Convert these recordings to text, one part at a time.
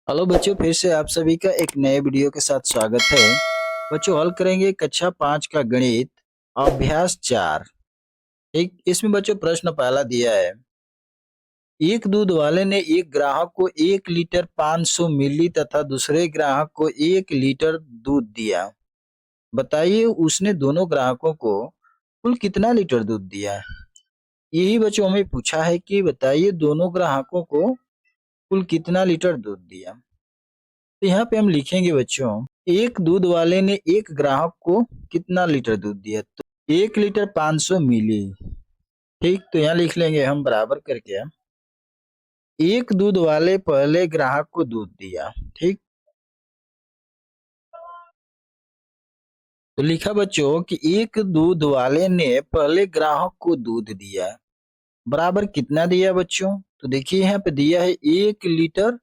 Hello बच्चों, फिर से आप सभी का एक नए वीडियो के साथ स्वागत है। बच्चों, हल करेंगे कक्षा 5 का गणित अभ्यास 4। ठीक, इसमें बच्चों प्रश्न पहला दिया है। एक दूध वाले ने एक ग्राहक को 1 लीटर 500 मिली तथा दूसरे ग्राहक को 1 लीटर दूध दिया। बताइए उसने दोनों ग्राहकों को कुल कितना लीटर दूध दिया है। यही बच्चों हमें पूछा है कि बताइए दोनों ग्राहकों को कुल कितना लीटर दूध दिया। तो यहाँ पे हम लिखेंगे बच्चों, एक दूध वाले ने एक ग्राहक को कितना लीटर दूध दिया, तो 1 लीटर 500 मिली। ठीक, तो यहाँ लिख लेंगे हम बराबर करके, एक दूध वाले पहले ग्राहक को दूध दिया। ठीक, तो लिखा बच्चों कि एक दूध वाले ने पहले ग्राहक को दूध दिया, बराबर कितना दिया बच्चों। तो देखिए यहाँ पे दिया है 1 लीटर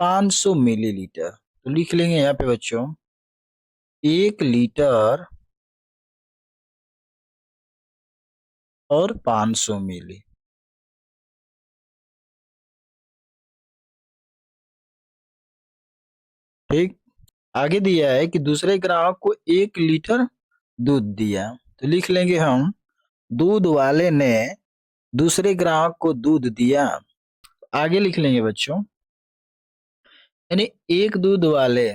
500 मिलीलीटर। तो लिख लेंगे यहाँ पे बच्चों 1 लीटर और 500 मिली। ठीक, आगे दिया है कि दूसरे ग्राहक को 1 लीटर दूध दिया। तो लिख लेंगे हम दूध वाले ने दूसरे ग्राहक को दूध दिया। आगे लिख लेंगे बच्चों, यानी एक दूध वाले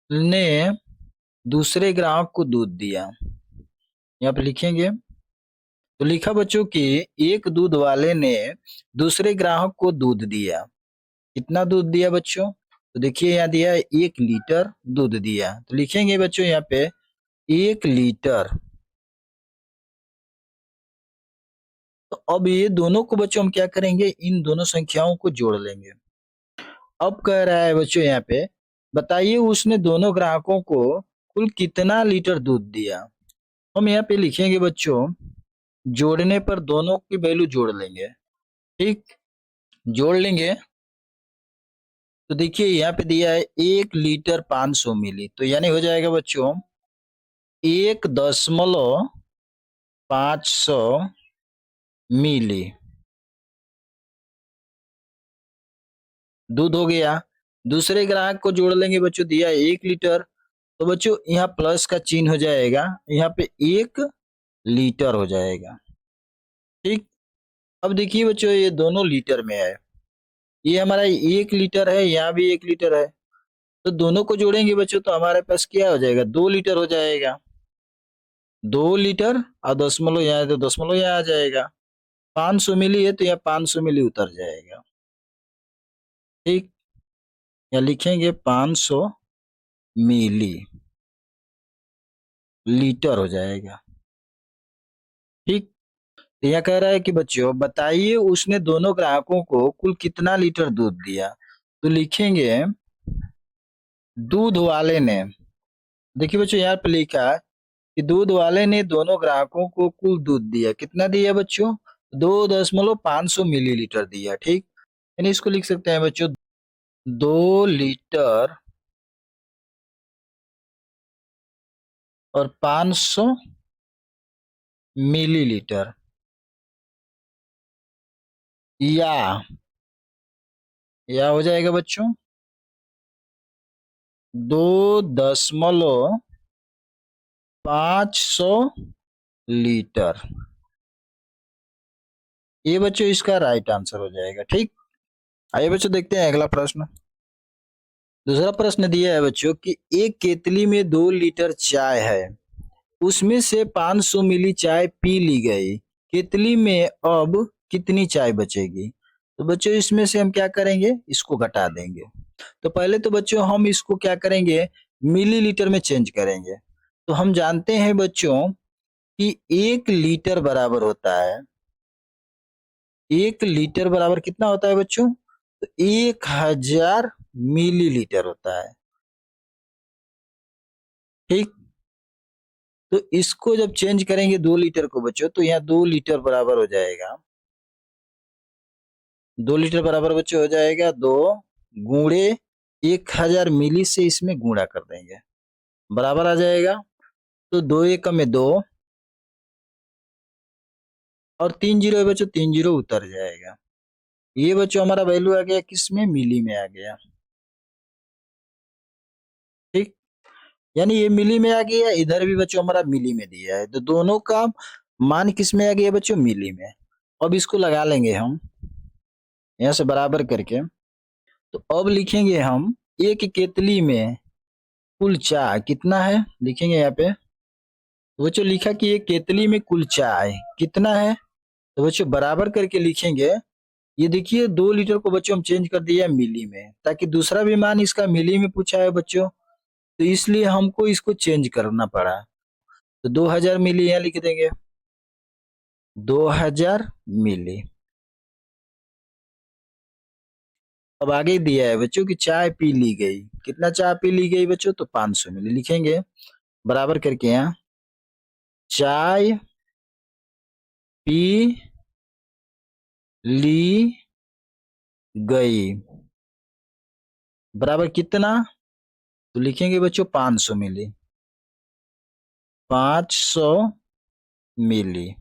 ने दूसरे ग्राहक को दूध दिया। यहाँ पे लिखेंगे, तो लिखा बच्चों कि एक दूध वाले ने दूसरे ग्राहक को दूध दिया। कितना दूध दिया बच्चों, तो देखिए यहाँ दिया है 1 लीटर दूध दिया। तो लिखेंगे बच्चों यहाँ पे 1 लीटर। तो अब ये दोनों को बच्चों हम क्या करेंगे, इन दोनों संख्याओं को जोड़ लेंगे। अब कह रहा है बच्चों यहाँ पे, बताइए उसने दोनों ग्राहकों को कुल कितना लीटर दूध दिया। हम यहाँ पे लिखेंगे बच्चों, जोड़ने पर दोनों की वैल्यू जोड़ लेंगे। ठीक, जोड़ लेंगे तो देखिए यहाँ पे दिया है 1 लीटर 500 मिली, तो यानी हो जाएगा बच्चों 1.500 मिली दूध हो गया। दूसरे ग्राहक को जोड़ लेंगे बच्चों, दिया है 1 लीटर, तो बच्चों यहाँ प्लस का चिन्ह हो जाएगा, यहाँ पे 1 लीटर हो जाएगा। ठीक, अब देखिए बच्चों ये दोनों लीटर में है, ये हमारा 1 लीटर है, यहाँ भी 1 लीटर है, तो दोनों को जोड़ेंगे बच्चों तो हमारे पास क्या हो जाएगा, 2 लीटर हो जाएगा। 2 लीटर और दशमलव यहाँ है तो दशमलव यहाँ आ जाएगा। 500 मिली है तो यहाँ 500 मिली उतर जाएगा। ठीक, यहाँ लिखेंगे 500 मिली लीटर हो जाएगा। ठीक, तो यह कह रहा है कि बच्चों बताइए उसने दोनों ग्राहकों को कुल कितना लीटर दूध दिया। तो लिखेंगे दूध वाले ने, देखिए बच्चों यहाँ पे लिखा है कि दूध वाले ने दोनों ग्राहकों को कुल दूध दिया। कितना दिया बच्चों, 2.500 मिलीलीटर दिया। ठीक, यानी इसको लिख सकते हैं बच्चों 2 लीटर और 500 मिलीलीटर, या हो जाएगा बच्चों 2.500 लीटर। ये बच्चों इसका राइट आंसर हो जाएगा। ठीक, आइए बच्चों देखते हैं अगला प्रश्न। दूसरा प्रश्न दिया है बच्चों कि एक केतली में 2 लीटर चाय है, उसमें से 500 मिली चाय पी ली गई, केतली में अब कितनी चाय बचेगी। तो बच्चों इसमें से हम क्या करेंगे, इसको घटा देंगे। तो पहले तो बच्चों हम इसको क्या करेंगे, मिलीलीटर में चेंज करेंगे। तो हम जानते हैं बच्चों कि 1 लीटर बराबर होता है, 1 लीटर बराबर कितना होता है बच्चों, तो 1000 मिलीलीटर होता है। ठीक, तो इसको जब चेंज करेंगे 2 लीटर को बच्चों, तो यहाँ 2 लीटर बराबर हो जाएगा, 2 लीटर बराबर बच्चों हो जाएगा 2 × 1000 मिली से इसमें गुणा कर देंगे, बराबर आ जाएगा। तो 2 एकम में 2 और 3 जीरो है बच्चों, 3 जीरो उतर जाएगा। ये बच्चों हमारा वैल्यू आ गया किसमें, मिली में आ गया। ठीक, यानी ये मिली में आ गया, इधर भी बच्चों हमारा मिली में दिया है, तो दोनों का मान किस में आ गया बच्चों, मिली में। अब इसको लगा लेंगे हम यहाँ से बराबर करके। तो अब लिखेंगे हम एक केतली में कुल चाय कितना है, लिखेंगे यहाँ पे। तो बच्चों लिखा कि एक केतली में कुल चाय कितना है, तो बच्चों बराबर करके लिखेंगे। ये देखिए 2 लीटर को बच्चों हम चेंज कर दिया मिली में, ताकि दूसरा भी मान इसका मिली में पूछा है बच्चों, तो इसलिए हमको इसको चेंज करना पड़ा। तो 2000 मिली यहाँ लिख देंगे, 2000 मिली। अब आगे दिया है बच्चों कि चाय पी ली गई, कितना चाय पी ली गई बच्चों, तो 500 मिली लिखेंगे बराबर करके। यहाँ चाय पी ली गई बराबर कितना, तो लिखेंगे बच्चों 500 मिली, 500 मिली।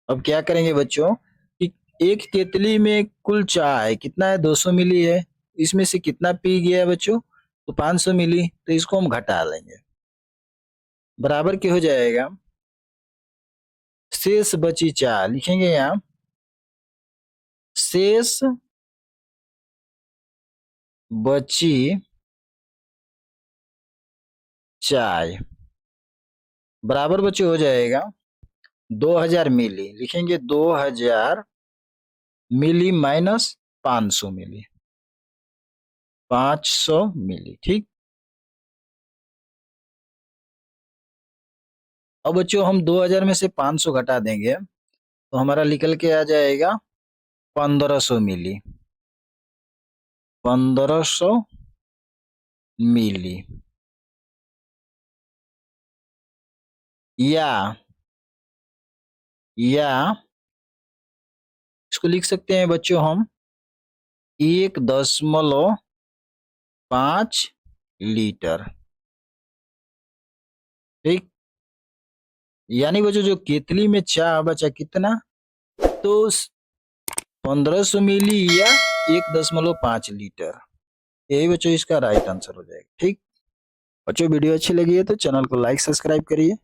अब क्या करेंगे बच्चों कि एक केतली में कुल चाय कितना है, 200 मिली है, इसमें से कितना पी गया है बच्चों, तो 500 मिली, तो इसको हम घटा लेंगे बराबर क्या हो जाएगा, शेष बची चाय लिखेंगे यहाँ, शेष बची चाय बराबर बच्चों हो जाएगा 2000 मिली, लिखेंगे 2000 मिली माइनस 500 मिली, 500 मिली। ठीक, अब बच्चों हम 2000 में से 500 घटा देंगे, तो हमारा निकल के आ जाएगा 1500 मिली, 1500 मिली। या इसको लिख सकते हैं बच्चों हम 1.5 लीटर। ठीक, यानी बच्चों जो केतली में चाय बचा कितना, तो 1500 मिली या 1.5 लीटर, यही बच्चों इसका राइट आंसर हो जाएगा। ठीक बच्चों, वीडियो अच्छी लगी है तो चैनल को लाइक सब्सक्राइब करिए।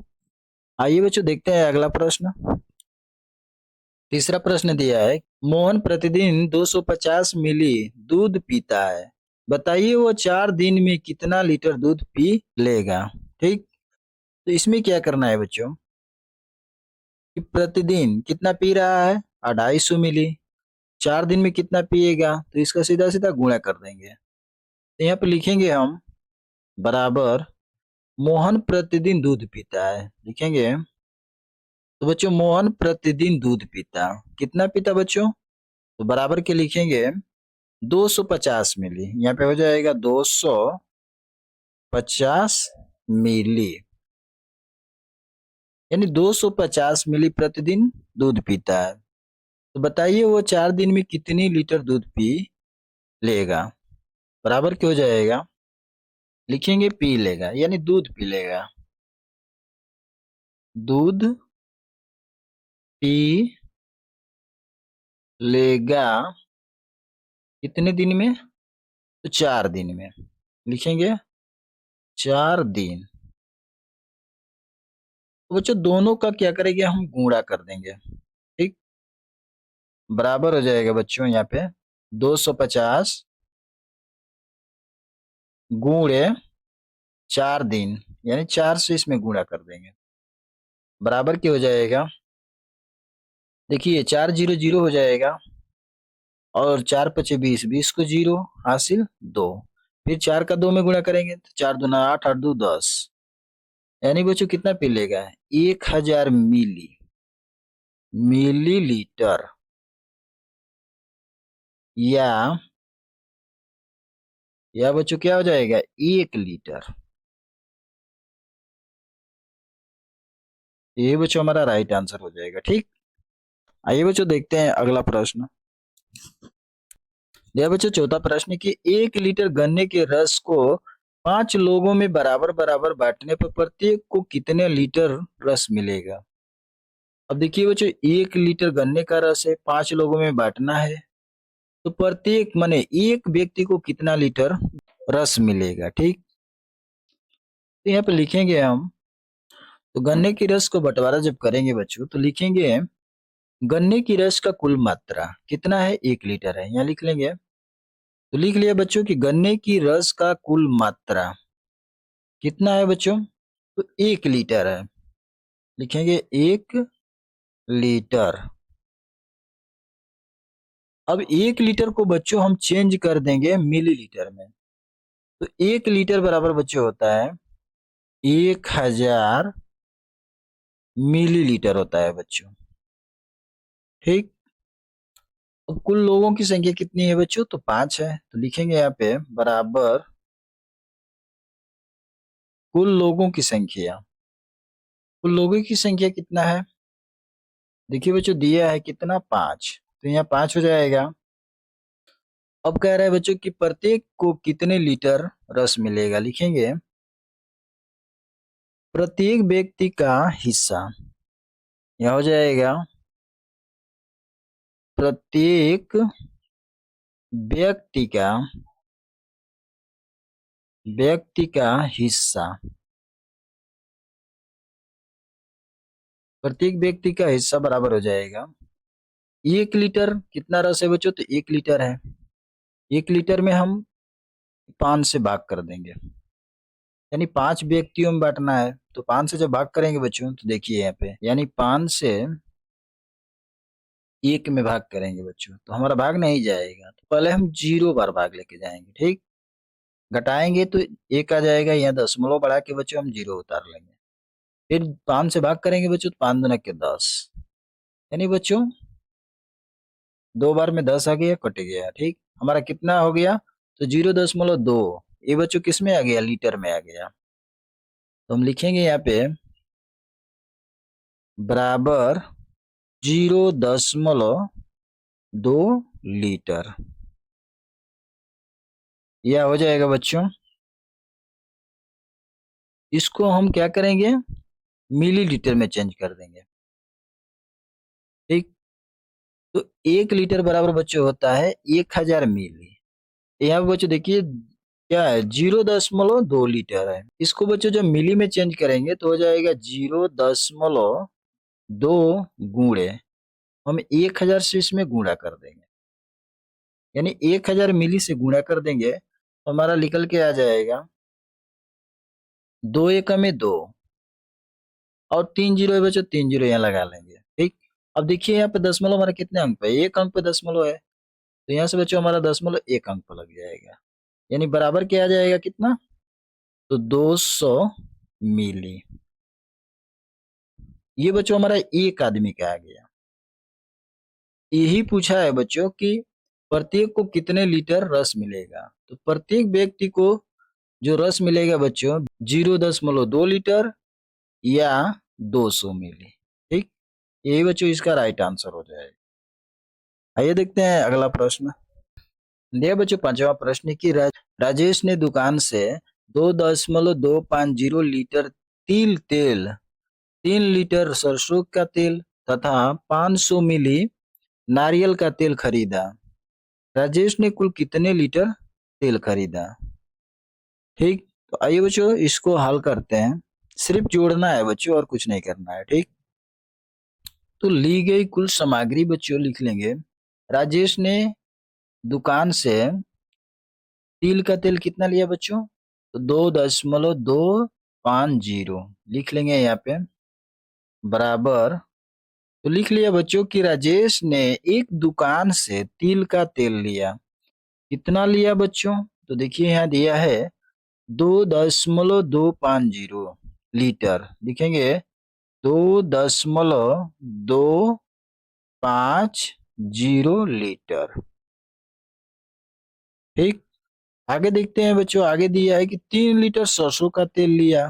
आइए बच्चों देखते हैं अगला प्रश्न। तीसरा प्रश्न दिया है, मोहन प्रतिदिन 250 मिली दूध पीता है, बताइए वो 4 दिन में कितना लीटर दूध पी लेगा। ठीक, तो इसमें क्या करना है बच्चों कि प्रतिदिन कितना पी रहा है, 250 मिली, 4 दिन में कितना पिएगा, तो इसका सीधा सीधा गुणा कर देंगे। तो यहाँ पे लिखेंगे हम बराबर मोहन प्रतिदिन दूध पीता है, लिखेंगे। तो बच्चों मोहन प्रतिदिन दूध पीता, कितना पीता बच्चों, तो बराबर के लिखेंगे 250 मिली, यहाँ पे हो जाएगा 250 मिली, यानी 250 मिली प्रतिदिन दूध पीता है। तो बताइए वो 4 दिन में कितनी लीटर दूध पी लेगा, बराबर क्या हो जाएगा, लिखेंगे पी लेगा, यानी दूध पी लेगा, दूध पी लेगा कितने दिन में, तो 4 दिन में, लिखेंगे 4 दिन। तो बच्चों दोनों का क्या करेंगे, हम गुणा कर देंगे। ठीक, बराबर हो जाएगा बच्चों यहाँ पे 250 गुणे 4 दिन, यानी 4 से इसमें गुणा कर देंगे, बराबर क्या हो जाएगा, देखिए 4 जीरो जीरो हो जाएगा, और 4 पचे 20, 20 को जीरो हासिल 2, फिर 4 का 2 में गुणा करेंगे तो 4 दूना 8, 8 दो 10, यानी बच्चों कितना पी लेगा, 1000 मिलीलीटर, या बच्चों क्या हो जाएगा 1 लीटर। ये बच्चों हमारा राइट आंसर हो जाएगा। ठीक, आइए बच्चों देखते हैं अगला प्रश्न। यह बच्चों चौथा प्रश्न कि 1 लीटर गन्ने के रस को 5 लोगों में बराबर बराबर बांटने पर प्रत्येक को कितने लीटर रस मिलेगा। अब देखिए बच्चों, 1 लीटर गन्ने का रस है, 5 लोगों में बांटना है, तो प्रत्येक माने एक व्यक्ति को कितना लीटर रस मिलेगा। ठीक, तो यहाँ पे लिखेंगे हम, तो गन्ने की रस को बंटवारा जब करेंगे बच्चों, तो लिखेंगे गन्ने की रस का कुल मात्रा कितना है, 1 लीटर है, यहाँ लिख लेंगे। तो लिख लिया बच्चों कि गन्ने की रस का कुल मात्रा कितना है बच्चों, तो 1 लीटर है, लिखेंगे 1 लीटर। अब 1 लीटर को बच्चों हम चेंज कर देंगे मिलीलीटर में, तो 1 लीटर बराबर बच्चों होता है 1000 मिलीलीटर होता है बच्चों। ठीक, अब कुल लोगों की संख्या कितनी है बच्चों, तो 5 है, तो लिखेंगे यहाँ पे बराबर कुल लोगों की संख्या। कुल लोगों की संख्या कितना है, देखिए बच्चों दिया है कितना, 5, तो यहाँ 5 हो जाएगा। अब कह रहा है बच्चों कि प्रत्येक को कितने लीटर रस मिलेगा, लिखेंगे प्रत्येक व्यक्ति का हिस्सा, यह हो जाएगा प्रत्येक व्यक्ति का हिस्सा, प्रत्येक व्यक्ति का हिस्सा बराबर हो जाएगा 1 लीटर। कितना रस है बच्चों, तो 1 लीटर है, 1 लीटर में हम 5 से भाग कर देंगे, यानी 5 व्यक्तियों में बांटना है, तो 5 से जब भाग करेंगे बच्चों, तो देखिए यहाँ पे, यानी 5 से 1 में भाग करेंगे बच्चों, तो हमारा भाग नहीं जाएगा, तो पहले हम 0 बार भाग लेके जाएंगे। ठीक, घटाएंगे तो 1 आ जाएगा, यहाँ दशमलव बढ़ा के बच्चों हम 0 उतार लेंगे, फिर 5 से भाग करेंगे बच्चों, तो 5 दूना के 10, यानी बच्चों 2 बार में 10 आ गया, कट गया। ठीक, हमारा कितना हो गया, तो 0.2, ये बच्चों किस में आ गया, लीटर में आ गया, तो हम लिखेंगे यहाँ पे बराबर 0.2 लीटर, यह हो जाएगा बच्चों। इसको हम क्या करेंगे, मिलीलीटर में चेंज कर देंगे। ठीक, तो 1 लीटर बराबर बच्चों होता है 1000 मिली, यहाँ पे बच्चों देखिए क्या है, 0.2 लीटर है, इसको बच्चों जब मिली में चेंज करेंगे तो हो जाएगा 0.2 गुणे, हम 1000 से इसमें गुणा कर देंगे, यानी 1000 मिली से गुणा कर देंगे, तो हमारा निकल के आ जाएगा 2 एकम में 2, और 3 जीरो है बच्चों, 3 जीरो यहाँ लगा लेंगे। ठीक, अब देखिए यहाँ पे दशमलव हमारा कितने अंक पे, 1 अंक पे दशमलव है, तो यहाँ से बच्चों हमारा दशमलव 1 अंक पर लग जाएगा, यानी बराबर क्या आ जाएगा कितना, तो 200 मिली। ये बच्चों हमारा एक आदमी का आ गया। यही पूछा है बच्चों कि प्रत्येक को कितने लीटर रस मिलेगा, तो प्रत्येक व्यक्ति को जो रस मिलेगा बच्चों 0.2 लीटर या 200 मिली। ठीक, यही बच्चों इसका राइट आंसर हो जाएगा। आइए देखते हैं अगला प्रश्न। देखिए बच्चों, पांचवा प्रश्न की राजेश ने दुकान से 2.250 लीटर तिल तेल, 3 लीटर सरसों का तेल तथा 500 मिली नारियल का तेल खरीदा। राजेश ने कुल कितने लीटर तेल खरीदा। ठीक, तो आइए बच्चों इसको हल करते हैं, सिर्फ जोड़ना है बच्चों और कुछ नहीं करना है। ठीक, तो ली गई कुल सामग्री बच्चों लिख लेंगे, राजेश ने दुकान से तिल का तेल कितना लिया बच्चों, तो 2.250 लिख लेंगे यहाँ पे, बराबर, तो लिख लिया बच्चों कि राजेश ने एक दुकान से तिल का तेल लिया, कितना लिया बच्चों, तो देखिए यहाँ दिया है 2.250 लिखेंगे, 2.250 लीटर। ठीक, आगे देखते हैं बच्चों, आगे दिया है कि 3 लीटर सरसों का तेल लिया,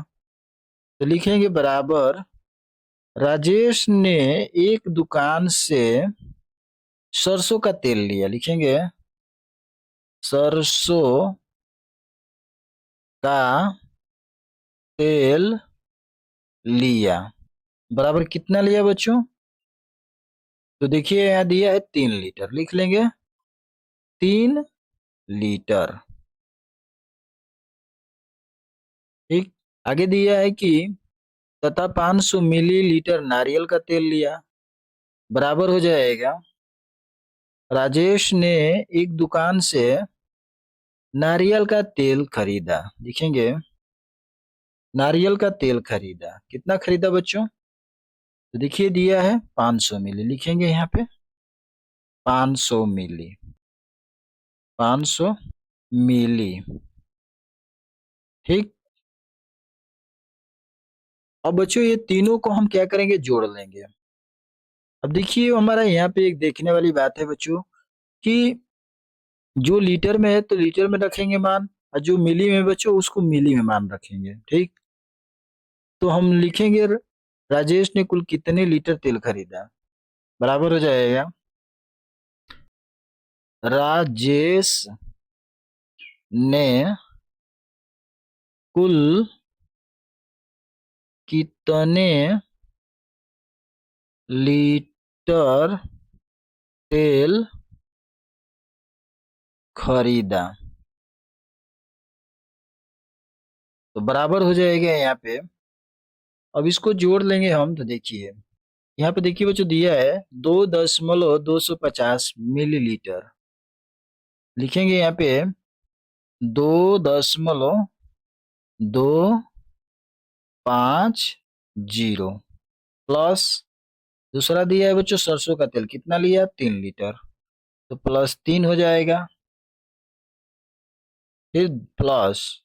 तो लिखेंगे बराबर, राजेश ने एक दुकान से सरसों का तेल लिया, लिखेंगे सरसों का तेल लिया, बराबर कितना लिया बच्चों, तो देखिए यहाँ दिया है 3 लीटर, लिख लेंगे 3 लीटर। ठीक। आगे दिया है कि तथा 500 मिलीलीटर नारियल का तेल लिया, बराबर हो जाएगा। राजेश ने एक दुकान से नारियल का तेल खरीदा, लिखेंगे नारियल का तेल खरीदा, कितना खरीदा बच्चों? तो देखिए दिया है 500 मिली, लिखेंगे यहाँ पे 500 मिली, 500 मिली। ठीक। अब बच्चों ये तीनों को हम क्या करेंगे, जोड़ लेंगे। अब देखिए हमारा यहाँ पे एक देखने वाली बात है बच्चों कि जो लीटर में है तो लीटर में रखेंगे मान, और जो मिली में बच्चों उसको मिली में मान रखेंगे। ठीक। तो हम लिखेंगे राजेश ने कुल कितने लीटर तेल खरीदा, बराबर हो जाएगा राजेश ने कुल कितने लीटर तेल खरीदा, तो बराबर हो जाएगा यहाँ पे। अब इसको जोड़ लेंगे हम, तो देखिए यहाँ पे देखिए बच्चों दिया है 2.250 मिलीलीटर, लिखेंगे यहाँ पे 2.250 प्लस दूसरा दिया है बच्चों सरसों का तेल, कितना लिया 3 लीटर, तो +3 हो जाएगा। फिर प्लस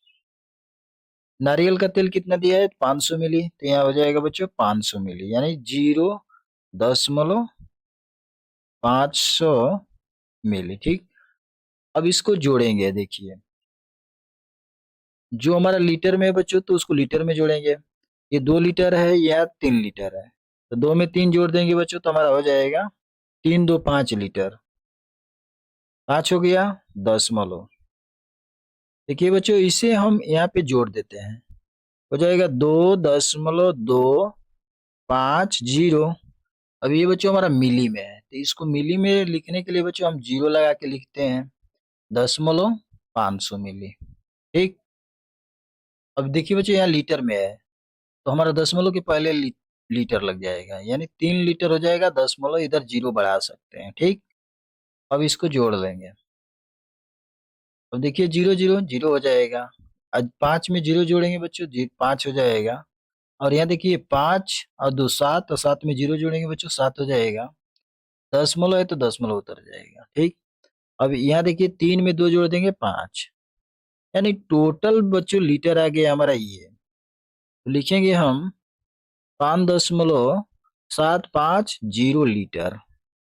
नारियल का तेल कितना दिया है 500 मिली, तो यहाँ हो जाएगा बच्चों 500 मिली, यानी 0.500 मिली। ठीक। अब इसको जोड़ेंगे, देखिए जो हमारा लीटर में है बच्चों तो उसको लीटर में जोड़ेंगे। ये 2 लीटर है, यह 3 लीटर है, तो 2 में 3 जोड़ देंगे बच्चों तो हमारा हो जाएगा 3 2 5 लीटर। 5 हो गया 10 देखिए बच्चों इसे हम यहाँ पे जोड़ देते हैं, हो जाएगा 2.250। अब ये बच्चों हमारा मिली में है, तो इसको मिली में लिखने के लिए बच्चों हम 0 लगा के लिखते हैं 500 मिली। ठीक। अब देखिए बच्चों यहाँ लीटर में है, तो हमारा 10 के पहले लीटर लग जाएगा, यानी 3 लीटर हो जाएगा। 10 इधर 0 बढ़ा सकते हैं। ठीक। अब इसको जोड़ लेंगे, अब देखिए 0 0 0 हो जाएगा। आज 5 में 0 जोड़ेंगे बच्चों 5 हो जाएगा। और यहाँ देखिए 5 और 2 7, और 7 में 0 जोड़ेंगे बच्चों 7 हो जाएगा। 10 है तो 10 उतर जाएगा। ठीक। अब यहाँ देखिए 3 में 2 जोड़ देंगे 5, यानी टोटल बच्चों लीटर आ गया हमारा ये, तो लिखेंगे हम 5.750 लीटर,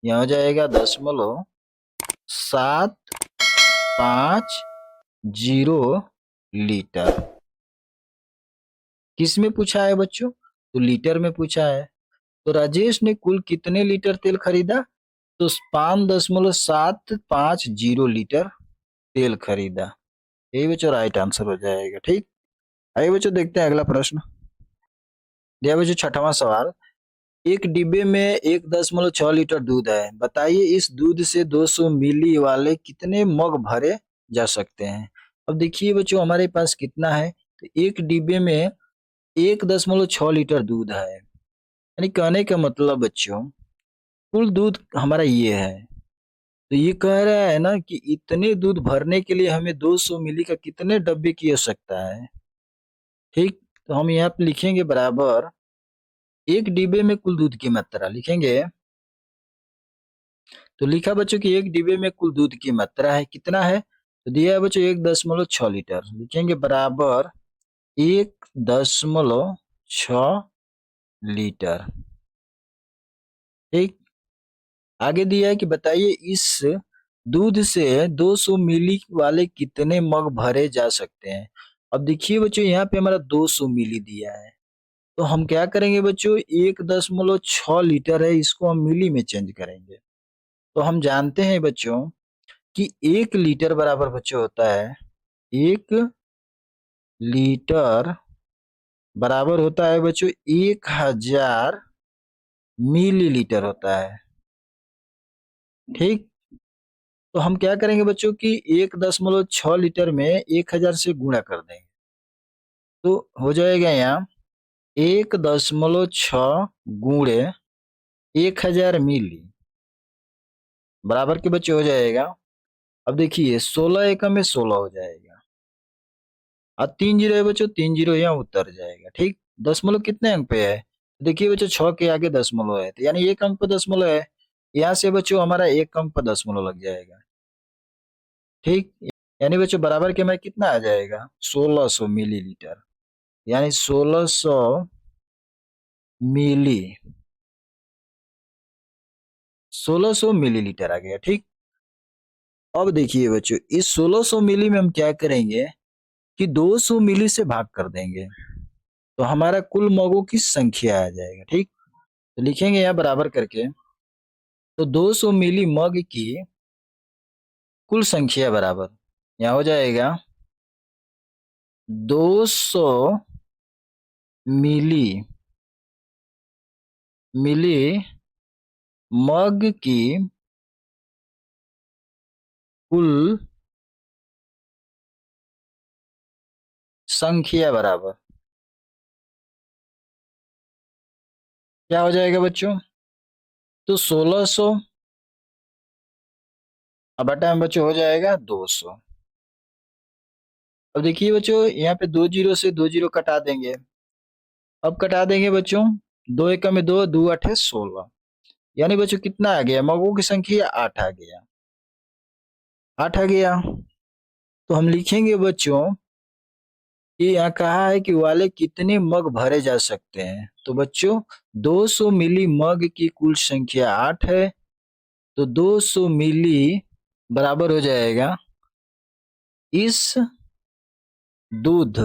यहाँ हो जाएगा 0.750 लीटर। किस में पूछा है बच्चों, तो लीटर में पूछा है। तो राजेश ने कुल कितने लीटर तेल खरीदा, तो 5.750 लीटर तेल खरीदा। यही बच्चों राइट आंसर हो जाएगा। ठीक। आइए बच्चों देखते हैं अगला प्रश्न। दिया बच्चों छठवां सवाल, एक डिब्बे में 1.6 लीटर दूध है, बताइए इस दूध से 200 मिली वाले कितने मग भरे जा सकते हैं। अब देखिए बच्चों हमारे पास कितना है, तो एक डिब्बे में 1.6 लीटर दूध है, यानी कहने का मतलब बच्चों कुल दूध हमारा ये है। तो ये कह रहा है ना कि इतने दूध भरने के लिए हमें 200 मिली का कितने डब्बे की आवश्यकता है। ठीक। तो हम यहाँ पे लिखेंगे बराबर एक डिब्बे में कुल दूध की मात्रा, लिखेंगे तो लिखा बच्चों कि एक डिब्बे में कुल दूध की मात्रा है, कितना है, तो दिया है बच्चों 1.6 लीटर, लिखेंगे बराबर 1.6 लीटर। ठीक। आगे दिया है कि बताइए इस दूध से 200 मिली वाले कितने मग भरे जा सकते हैं। अब देखिए बच्चों यहाँ पे हमारा 200 मिली दिया है, तो हम क्या करेंगे बच्चों 1.6 लीटर है, इसको हम मिली में चेंज करेंगे। तो हम जानते हैं बच्चों कि 1 लीटर बराबर बच्चों होता है 1 लीटर बराबर होता है बच्चों 1000 मिलीलीटर होता है। ठीक। तो हम क्या करेंगे बच्चों की 1.6 लीटर में 1000 से गुणा कर देंगे, तो हो जाएगा यहाँ 1.6 गुणे 1000 मिली बराबर के बच्चे हो जाएगा। अब देखिए 16 एकम में 16 हो जाएगा और 3 जीरो है बच्चों, 3 जीरो यहाँ उतर जाएगा। ठीक। दशमलव कितने अंक पे है? देखिए बच्चों 6 के आगे दशमलव है, तो यानी एक अंक पर दशमलव है। यहाँ से बच्चों हमारा एक अंक पर दशमलव लग जाएगा। ठीक। यानी बच्चों बराबर के में कितना आ जाएगा? 1600 मिलीलीटर, यानी 1600 मिली 1600 मिलीलीटर आ गया। ठीक। अब देखिए बच्चों इस 1600 मिली में हम क्या करेंगे कि 200 मिली से भाग कर देंगे, तो हमारा कुल मगों की संख्या आ जाएगा। ठीक। तो लिखेंगे यहाँ बराबर करके, तो 200 मिली मग की कुल संख्या बराबर यहाँ हो जाएगा 200 मिली मिली मग की कुल संख्या बराबर क्या हो जाएगा बच्चों? तो 1600 अब बटा में बच्चों हो जाएगा 200। अब देखिए बच्चों यहाँ पे 2 जीरो से 2 जीरो कटा देंगे। अब कटा देंगे बच्चों, 2 एकम में 2, 2 8 16, यानी बच्चों कितना आ गया? मगों की संख्या 8 आ गया, 8 आ गया। तो हम लिखेंगे बच्चों कि यहाँ कहा है कि वाले कितने मग भरे जा सकते हैं, तो बच्चों 200 मिली मग की कुल संख्या 8 है, तो 200 मिली बराबर हो जाएगा इस दूध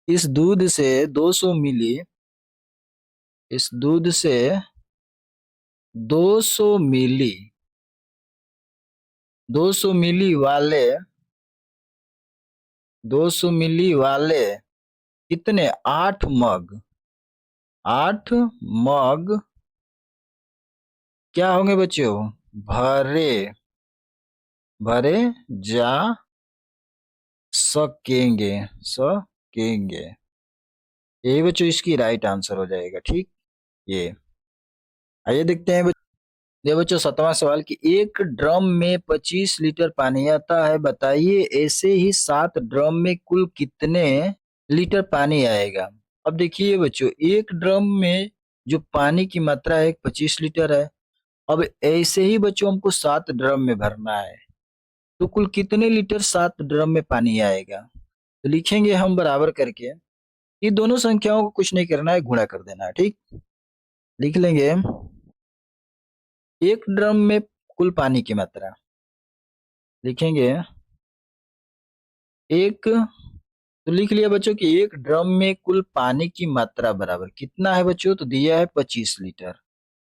इस दूध से 200 मिली इस दूध से 200 मिली 200 मिली वाले 200 मिली वाले कितने? 8 मग क्या होंगे बच्चों? भरे भरे जा सकेंगे सकेंगे ये बच्चों इसकी राइट आंसर हो जाएगा। ठीक। ये आइए देखते हैं ये बच्चों 7वां सवाल कि एक ड्रम में 25 लीटर पानी आता है, बताइए ऐसे ही 7 ड्रम में कुल कितने लीटर पानी आएगा। अब देखिए बच्चों एक ड्रम में जो पानी की मात्रा है 25 लीटर है। अब ऐसे ही बच्चों हमको 7 ड्रम में भरना है, तो कुल कितने लीटर 7 ड्रम में पानी आएगा। तो लिखेंगे हम बराबर करके, ये दोनों संख्याओं को कुछ नहीं करना है, गुणा कर देना है। ठीक। लिख लेंगे एक ड्रम में कुल पानी की मात्रा, लिखेंगे एक, तो लिख लिया बच्चों कि एक ड्रम में कुल पानी की मात्रा बराबर कितना है बच्चों, तो दिया है 25 लीटर।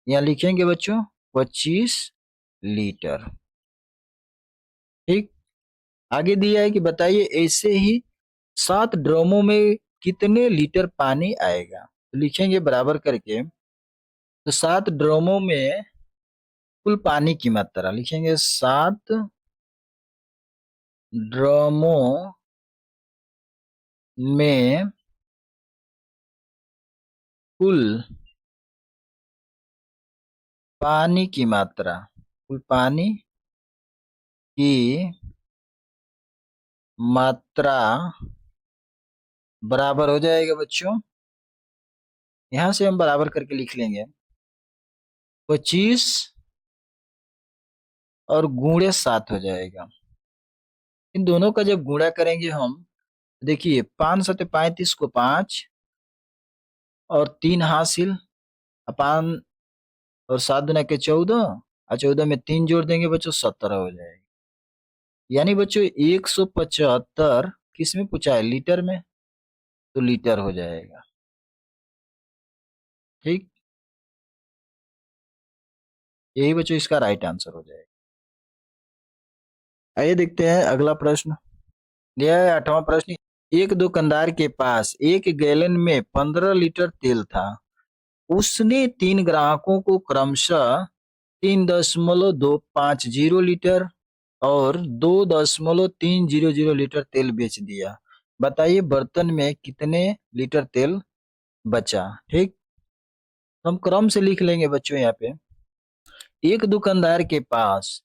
यहाँ लिखेंगे बच्चों 25 लीटर। ठीक। आगे दिया है कि बताइए ऐसे ही 7 ड्रमों में कितने लीटर पानी आएगा, तो लिखेंगे बराबर करके, तो 7 ड्रमों में कुल पानी की मात्रा लिखेंगे 7 ड्रमों में कुल पानी की मात्रा कुल पानी की मात्रा बराबर हो जाएगा बच्चों, यहां से हम बराबर करके लिख लेंगे 25 और गुणे 7 हो जाएगा। इन दोनों का जब गुणा करेंगे हम, देखिए 5 सत्ते 35 को 5 और 3 हासिल, अपान और 7 दुना के 14 और 14 में 3 जोड़ देंगे बच्चों 17 हो जाएगा। यानी बच्चों 175 किस में पूछा है? लीटर में, तो लीटर हो जाएगा। ठीक। यही बच्चों इसका राइट आंसर हो जाएगा। आइए देखते हैं अगला प्रश्न। यह है 8वां प्रश्न। एक दुकानदार के पास 1 गैलन में 15 लीटर तेल था। उसने 3 ग्राहकों को क्रमशः 3.250 लीटर और 2.300 लीटर तेल बेच दिया। बताइए बर्तन में कितने लीटर तेल बचा। ठीक, हम क्रम से लिख लेंगे बच्चों। यहाँ पे एक दुकानदार के पास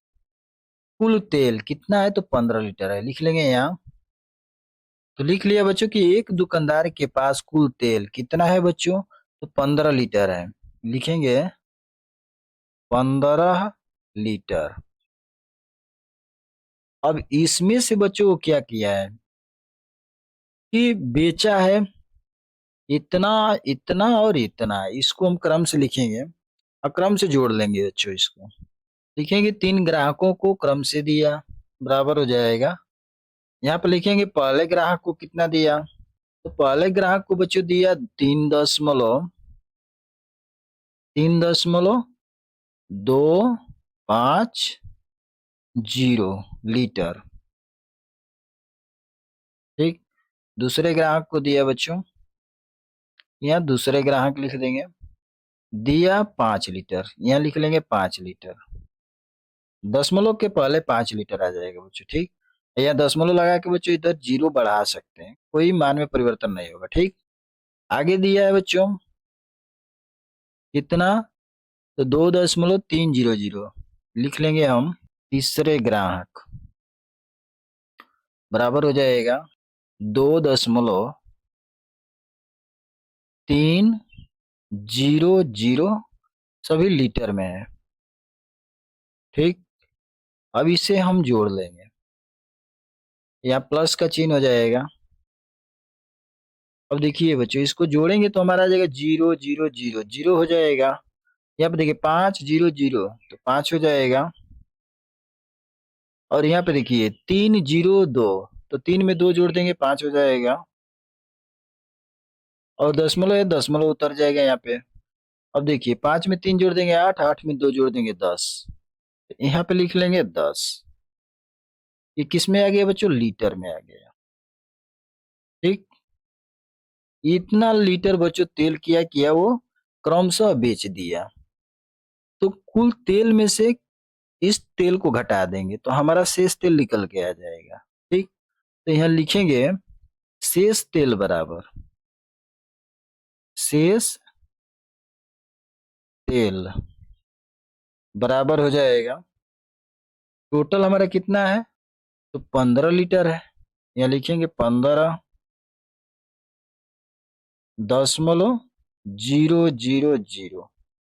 कुल तेल कितना है, तो 15 लीटर है। लिख लेंगे यहाँ। तो लिख लिया बच्चों कि एक दुकानदार के पास कुल तेल कितना है बच्चों, तो 15 लीटर है। लिखेंगे 15 लीटर। अब इसमें से बच्चों को क्या किया है कि बेचा है इतना, इतना और इतना। इसको हम क्रम से लिखेंगे और क्रम से जोड़ लेंगे बच्चों। इसको लिखेंगे 3 ग्राहकों को क्रम से दिया, बराबर हो जाएगा। यहाँ पे लिखेंगे पहले ग्राहक को कितना दिया, तो पहले ग्राहक को बच्चों दिया 3.250 लीटर। ठीक, दूसरे ग्राहक को दिया बच्चों, यहाँ दूसरे ग्राहक लिख देंगे, दिया 5 लीटर। यहाँ लिख लेंगे 5 लीटर। दशमलव के पहले 5 लीटर आ जाएगा बच्चों। ठीक, या दशमलव लगा के बच्चों इधर 0 बढ़ा सकते हैं, कोई मान में परिवर्तन नहीं होगा। ठीक, आगे दिया है बच्चों कितना, तो 2.300 लिख लेंगे हम। तीसरे ग्राहक बराबर हो जाएगा 2.300, सभी लीटर में है। ठीक, अब इसे हम जोड़ लेंगे, यहाँ प्लस का चिन्ह हो जाएगा। अब देखिए बच्चों इसको जोड़ेंगे तो हमारा आ जाएगा 0 0 0 0 हो जाएगा। यहाँ पे देखिए 5 0 0 तो 5 हो जाएगा। और यहाँ पे देखिए 3 0 2 तो 3 में 2 जोड़ देंगे 5 हो जाएगा। और दशमलव है, दशमलव उतर जाएगा यहाँ पे। अब देखिए 5 में 3 जोड़ देंगे 8, 8 में 2 जोड़ देंगे 10। यहाँ पे लिख लेंगे 10। ये किस में आ गया बच्चों, लीटर में आ गया। ठीक, इतना लीटर बच्चों तेल किया किया वो क्रमशः बेच दिया। तो कुल तेल में से इस तेल को घटा देंगे तो हमारा शेष तेल निकल के आ जाएगा। ठीक, तो यहाँ लिखेंगे शेष तेल बराबर, शेष तेल बराबर हो जाएगा, टोटल हमारा कितना है, तो 15 लीटर है। यहाँ लिखेंगे 15.000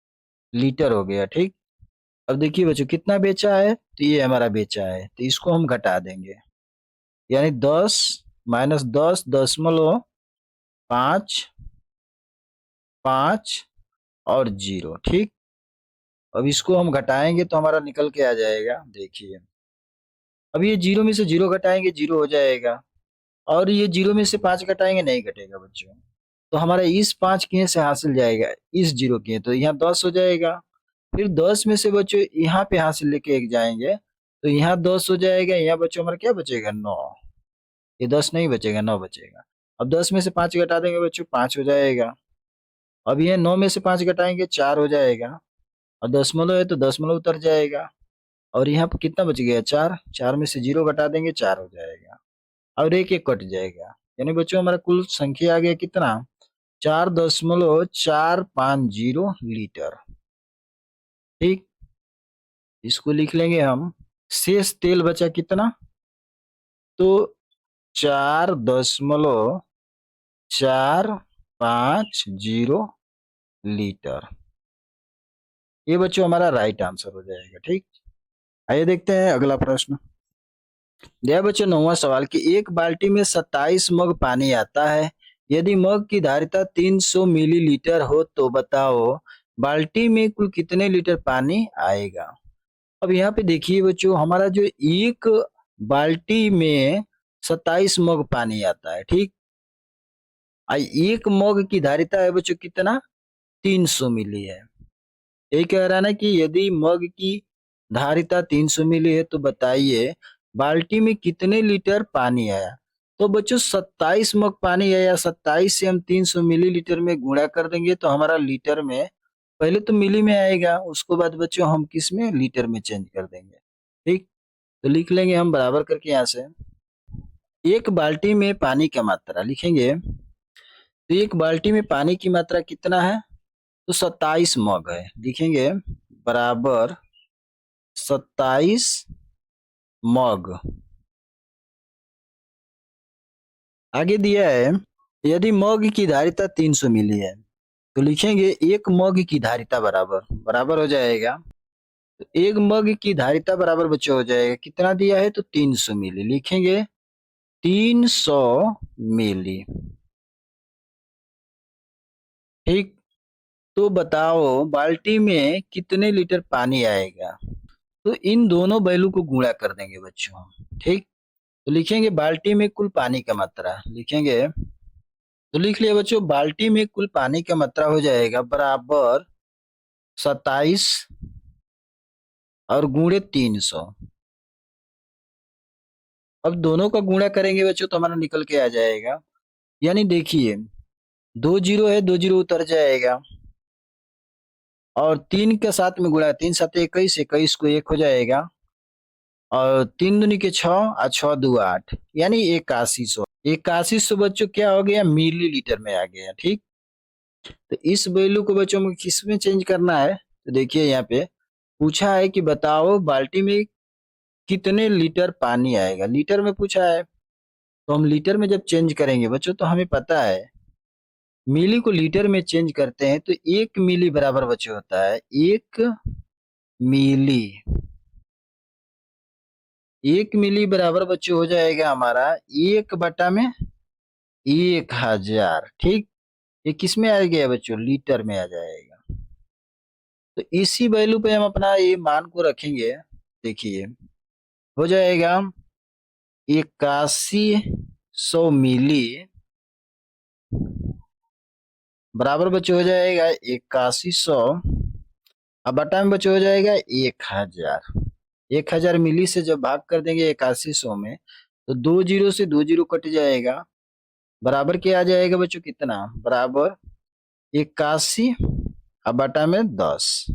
लीटर हो गया। ठीक, अब देखिए बच्चों कितना बेचा है, तो ये हमारा बेचा है, तो इसको हम घटा देंगे। यानी 10 - 10.5 5 और 0। ठीक, अब इसको हम घटाएंगे तो हमारा निकल के आ जाएगा। देखिए अब ये 0 में से 0 घटाएंगे 0 हो जाएगा, और ये 0 में से 5 घटाएंगे नहीं घटेगा बच्चों। तो हमारा इस 5 के से हासिल जाएगा इस 0 के, तो यहाँ 10 हो जाएगा। फिर 10 में से बच्चों यहाँ पे हासिल लेके एक जाएंगे तो यहाँ 10 हो जाएगा। यहाँ बच्चों हमारा क्या बचेगा, 9। ये 10 नहीं बचेगा, 9 बचेगा। अब 10 में से 5 घटा देंगे बच्चों 5 हो जाएगा। अब ये 9 में से 5 घटाएंगे 4 हो जाएगा। और दशमलव है तो दशमलव उतर जाएगा। और यहाँ पर कितना बच गया, 4। 4 में से 0 घटा देंगे 4 हो जाएगा। और एक एक कट जाएगा। यानी बच्चों हमारा कुल संख्या आ गया कितना, 4.450 लीटर। ठीक, इसको लिख लेंगे हम। शेष तेल बचा कितना, तो 4.450 लीटर। ये बच्चों हमारा राइट आंसर हो जाएगा। ठीक, आइए देखते हैं अगला प्रश्न। यह बच्चों 9वां सवाल कि एक बाल्टी में 27 मग पानी आता है। यदि मग की धारिता 300 मिलीलीटर हो तो बताओ बाल्टी में कुल कितने लीटर पानी आएगा। अब यहाँ पे देखिए बच्चों हमारा जो एक बाल्टी में 27 मग पानी आता है। ठीक, एक मग की धारिता है बच्चों कितना, 300 मिली है। ये कह रहा है ना कि यदि मग की धारिता 300 मिली है तो बताइए बाल्टी में कितने लीटर पानी आया। तो बच्चों 27 मग पानी आया, 27 से हम 300 मिलीलीटर में गुणा कर देंगे तो हमारा लीटर में पहले तो मिली में आएगा, उसको बाद बच्चों हम किस में, लीटर में चेंज कर देंगे। ठीक, तो लिख लेंगे हम बराबर करके यहाँ से, एक बाल्टी में पानी का मात्रा लिखेंगे, तो एक बाल्टी में पानी की मात्रा कितना है, तो 27 मग है, लिखेंगे बराबर 27 मग। आगे दिया है, यदि मग की धारिता 300 मिली है, तो लिखेंगे एक मग की धारिता बराबर बराबर हो जाएगा, तो एक मग की धारिता बराबर बच्चों हो जाएगा, कितना दिया है, तो 300 मिली, लिखेंगे 300 मिली। ठीक, तो बताओ बाल्टी में कितने लीटर पानी आएगा, तो इन दोनों बैलू को गुणा कर देंगे बच्चों। ठीक, तो लिखेंगे बाल्टी में कुल पानी का मात्रा, लिखेंगे, तो लिख लिया बच्चों, बाल्टी में कुल पानी का मात्रा हो जाएगा बराबर 27 और गुणे 300। अब दोनों का गुणा करेंगे बच्चों तो हमारा निकल के आ जाएगा, यानी देखिए 2 जीरो है, 2 जीरो उतर जाएगा, और 3 के साथ में गुणा, 3 7 21, 21 को 1 हो जाएगा, और 3 दूनी के 6 और 6 दू 8, यानी 8100। 8100 बच्चों क्या हो गया, मिलीलीटर में आ गया। ठीक, तो इस वैल्यू को बच्चों में किस में चेंज करना है, तो देखिए यहाँ पे पूछा है कि बताओ बाल्टी में कितने लीटर पानी आएगा, लीटर में पूछा है, तो हम लीटर में जब चेंज करेंगे बच्चों तो हमें पता है मिली को लीटर में चेंज करते हैं, तो 1 मिली बराबर बच्चों होता है 1 मिली। 1 मिली बराबर बच्चों हो जाएगा हमारा 1/1000। ठीक, ये किस में आ गया बच्चों, लीटर में आ जाएगा। तो इसी वैल्यू पे हम अपना ये मान को रखेंगे, देखिए हो जाएगा 8100 मिली बराबर बच्चों हो जाएगा 8100, अब बटा में बच्चों हो जाएगा 1000। 1000 मिली से जब भाग कर देंगे 8100 में, तो 2 जीरो से 2 जीरो कट जाएगा, बराबर क्या आ जाएगा बच्चों, कितना बराबर 81, अब बटा में 10।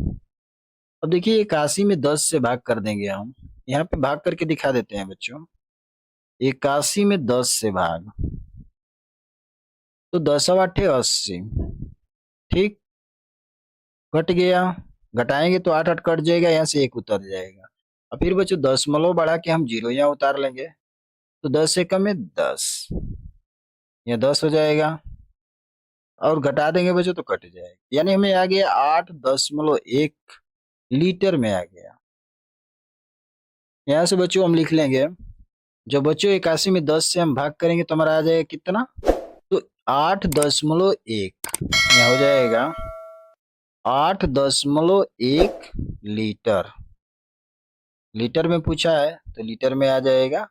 अब देखिए 81 में 10 से भाग कर देंगे हम, यहाँ पे भाग करके दिखा देते हैं बच्चों, 81 में 10 से भाग, तो 10 8 80। ठीक, कट गया, घटाएंगे तो 8 8 कट जाएगा, यहाँ से 1 उतर जाएगा, और फिर बच्चों दशमलव बढ़ा के हम जीरो यहाँ उतार लेंगे, तो 10 एकम में 10, यह 10 हो जाएगा, और घटा देंगे बच्चों तो कट जाएगा, यानी हमें आ गया 8.1 लीटर में आ गया। यहाँ से बच्चों हम लिख लेंगे, जब बच्चों 81 में 10 से हम भाग करेंगे तो हमारा आ जाएगा कितना, तो 8.1, यहाँ हो जाएगा 8.1 लीटर। लीटर में पूछा है तो लीटर में आ जाएगा,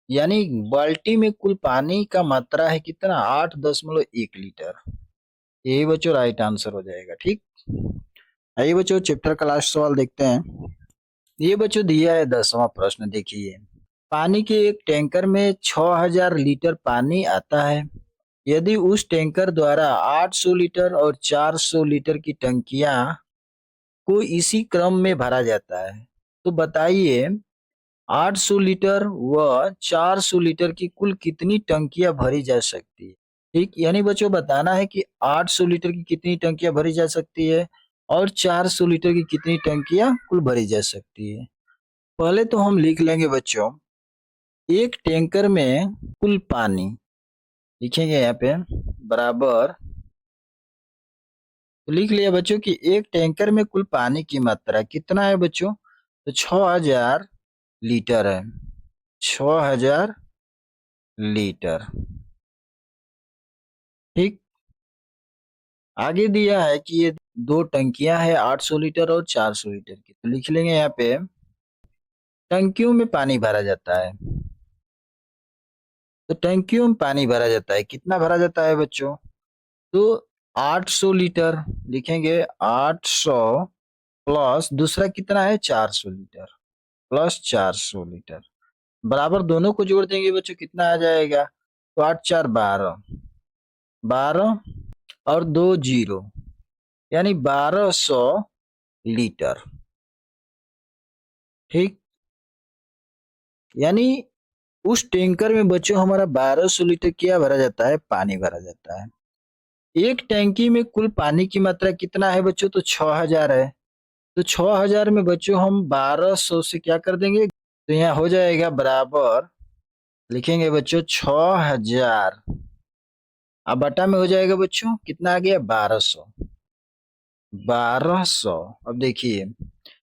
यानी बाल्टी में कुल पानी का मात्रा है कितना, 8.1 लीटर। यही बच्चों राइट आंसर हो जाएगा। ठीक, आइए बच्चों चैप्टर का लास्ट सवाल देखते हैं। ये बच्चों दिया है 10वां प्रश्न, देखिए पानी के एक टैंकर में 6000 लीटर पानी आता है, यदि उस टैंकर द्वारा 800 लीटर और 400 लीटर की टंकियां को इसी क्रम में भरा जाता है, तो बताइए 800 लीटर व 400 लीटर की कुल कितनी टंकियां भरी जा सकती है। ठीक, यानी बच्चों बताना है कि 800 लीटर की कितनी टंकियां भरी जा सकती है और 400 लीटर की कितनी टंकियां कुल भरी जा सकती है। पहले तो हम लिख लेंगे बच्चों, एक टैंकर में कुल पानी लिखेंगे यहाँ पे बराबर, तो लिख लिया बच्चों कि एक टैंकर में कुल पानी की मात्रा कितना है बच्चों, तो 6000 लीटर है, 6000 लीटर। ठीक, आगे दिया है कि ये दो टंकियां है 800 लीटर और 400 लीटर की, तो लिख लेंगे यहाँ पे टंकियों में पानी भरा जाता है, तो टंकियों में पानी भरा जाता है, कितना भरा जाता है बच्चों, तो 800 लीटर, लिखेंगे 800 प्लस दूसरा कितना है 400 लीटर, प्लस 400 लीटर, बराबर दोनों को जोड़ देंगे बच्चों कितना आ जाएगा, तो 8 4 12, 12 और 2 जीरो, यानी 1200 लीटर। ठीक, यानी उस टैंकर में बच्चों हमारा 1200 लीटर क्या भरा जाता है, पानी भरा जाता है। एक टैंकी में कुल पानी की मात्रा कितना है बच्चों, तो 6000 है। तो 6000 में बच्चों हम 1200 से क्या कर देंगे, तो यहाँ हो जाएगा बराबर, लिखेंगे बच्चों 6000, अब बटा में हो जाएगा बच्चों कितना आ गया, 1200। 1200, अब देखिए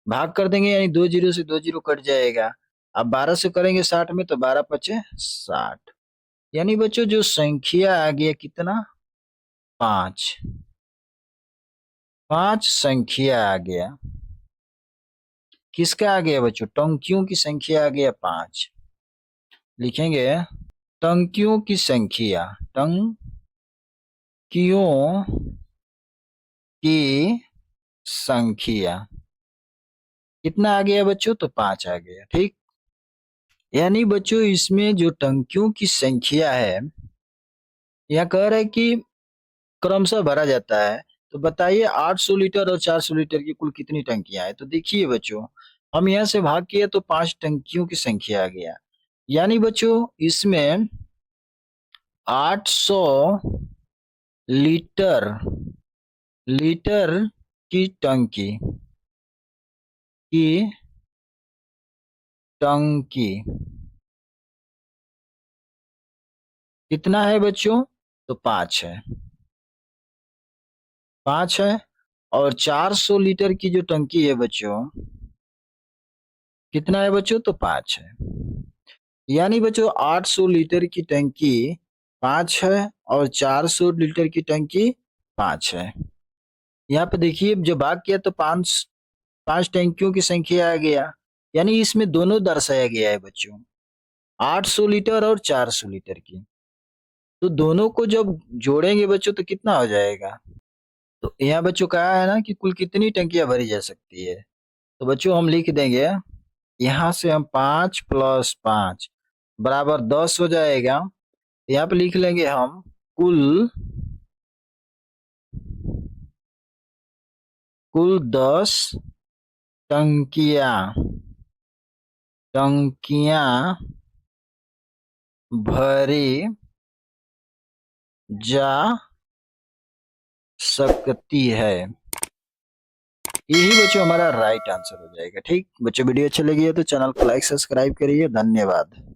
भाग कर देंगे, यानी 2 जीरो से 2 जीरो कट जाएगा। अब 12 से करेंगे 60 में, तो 12 पचे 60, यानी बच्चों जो संख्या आ गया कितना, 5। 5 संख्या आ गया, किसका आ गया बच्चों, टंकियों की संख्या आ गया 5। लिखेंगे टंकियों की संख्या, टंकियों की संख्या कितना आ गया बच्चों, तो 5 आ गया। ठीक, यानी बच्चों इसमें जो टंकियों की संख्या है, यह कह रहा है कि क्रमशः भरा जाता है। तो बताइए 800 लीटर और 400 लीटर की कुल कितनी टंकियां हैं। तो देखिए बच्चों, हम यहाँ से भाग किए तो 5 टंकियों की संख्या आ गया, यानी बच्चों इसमें 800 लीटर लीटर की की टंकी कितना है बच्चों, तो 5 है। 5 है, और 400 लीटर की जो टंकी है बच्चों, कितना है बच्चों, तो 5 है। यानी बच्चों 800 लीटर की टंकी 5 है, और 400 लीटर की टंकी 5 है। यहाँ पे देखिए जब भाग किया तो 5 टंकियों की संख्या आ गया, यानी इसमें दोनों दर्शाया गया है बच्चों, 800 लीटर और 400 लीटर की। तो दोनों को जब जोड़ेंगे बच्चों तो कितना हो जाएगा, तो यहाँ बच्चों कहा है ना कि कुल कितनी टंकियां भरी जा सकती है। तो बच्चों हम लिख देंगे, यहाँ से हम 5 + 5 बराबर 10 हो जाएगा। यहाँ पे लिख लेंगे हम कुल कुल 10 टंकियां टंकियां भरी जा सकती है। यही बच्चों हमारा राइट आंसर हो जाएगा। ठीक बच्चों, वीडियो अच्छी लगी है तो चैनल को लाइक सब्सक्राइब करिए। धन्यवाद।